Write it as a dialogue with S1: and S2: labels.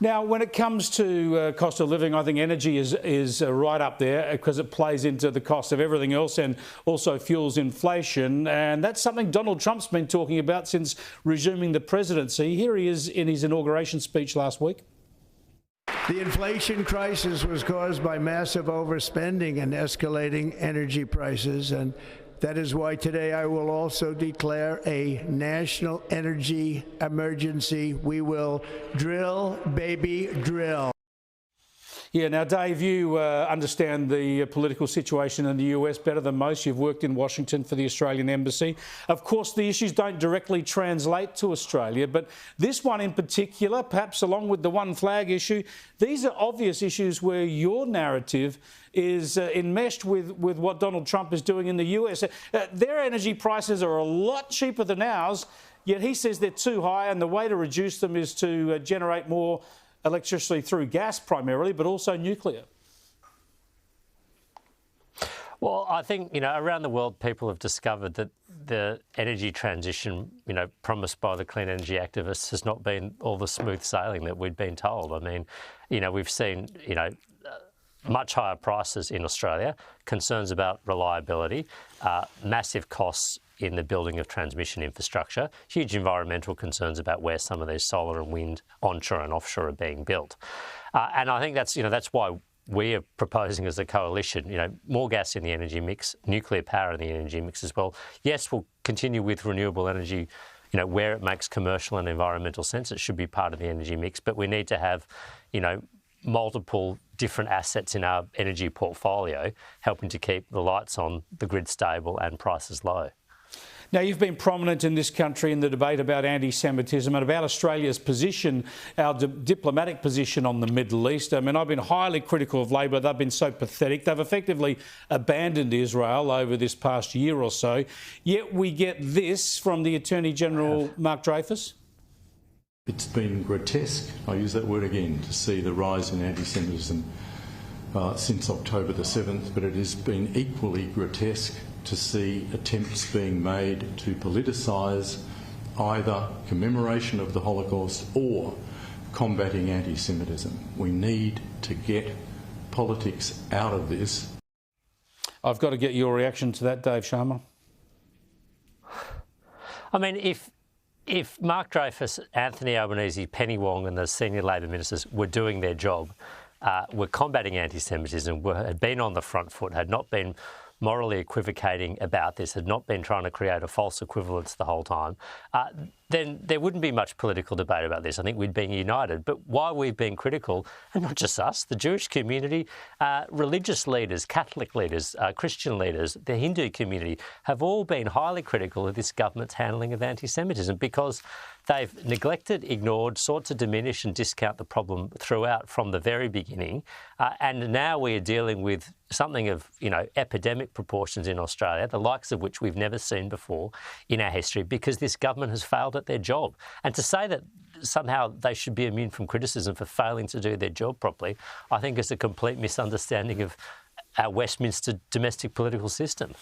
S1: Now, when it comes to cost of living, I think energy is right up there because it plays into the cost of everything else and also fuels inflation. And that's something Donald Trump's been talking about since resuming the presidency. Here he is in his inauguration speech last week.
S2: The inflation crisis was caused by massive overspending and escalating energy prices, and that is why today I will also declare a national energy emergency. We will drill, baby, drill.
S1: Yeah, now, Dave, you understand the political situation in the US better than most. You've worked in Washington for the Australian Embassy. Of course, the issues don't directly translate to Australia, but this one in particular, perhaps along with the one flag issue, these are obvious issues where your narrative is enmeshed with what Donald Trump is doing in the US. Their energy prices are a lot cheaper than ours, yet he says they're too high, and the way to reduce them is to generate more electricity through gas primarily, but also nuclear.
S3: Well, I think, around the world, people have discovered that the energy transition, promised by the clean energy activists has not been all the smooth sailing that we'd been told. I mean, we've seen, much higher prices in Australia, concerns about reliability, massive costs in the building of transmission infrastructure, huge environmental concerns about where some of these solar and wind onshore and offshore are being built. And I think that's why we are proposing as a coalition, more gas in the energy mix, nuclear power in the energy mix as well. Yes, we'll continue with renewable energy, where it makes commercial and environmental sense. It should be part of the energy mix, but we need to have, multiple different assets in our energy portfolio, helping to keep the lights on, the grid stable and prices low.
S1: Now, you've been prominent in this country in the debate about anti-Semitism and about Australia's position, our diplomatic position on the Middle East. I mean, I've been highly critical of Labor. They've been so pathetic. They've effectively abandoned Israel over this past year or so. Yet we get this from the Attorney General, Mark Dreyfus.
S4: It's been grotesque, I use that word again, to see the rise in anti-Semitism since October the 7th, but it has been equally grotesque to see attempts being made to politicise either commemoration of the Holocaust or combating anti-Semitism. We need to get politics out of this.
S1: I've got to get your reaction to that, Dave Sharma.
S3: I mean, if Mark Dreyfus, Anthony Albanese, Penny Wong and the senior Labor ministers were doing their job, were combating anti-Semitism, had been on the front foot, had not been morally equivocating about this, had not been trying to create a false equivalence the whole time, then there wouldn't be much political debate about this. I think we'd be united. But while we've been critical, and not just us, the Jewish community, religious leaders, Catholic leaders, Christian leaders, the Hindu community have all been highly critical of this government's handling of anti-Semitism because they've neglected, ignored, sought to diminish and discount the problem throughout from the very beginning. And now we are dealing with something of, epidemic proportions in Australia, the likes of which we've never seen before in our history, because this government has failed at their job. And to say that somehow they should be immune from criticism for failing to do their job properly, I think is a complete misunderstanding of our Westminster domestic political system.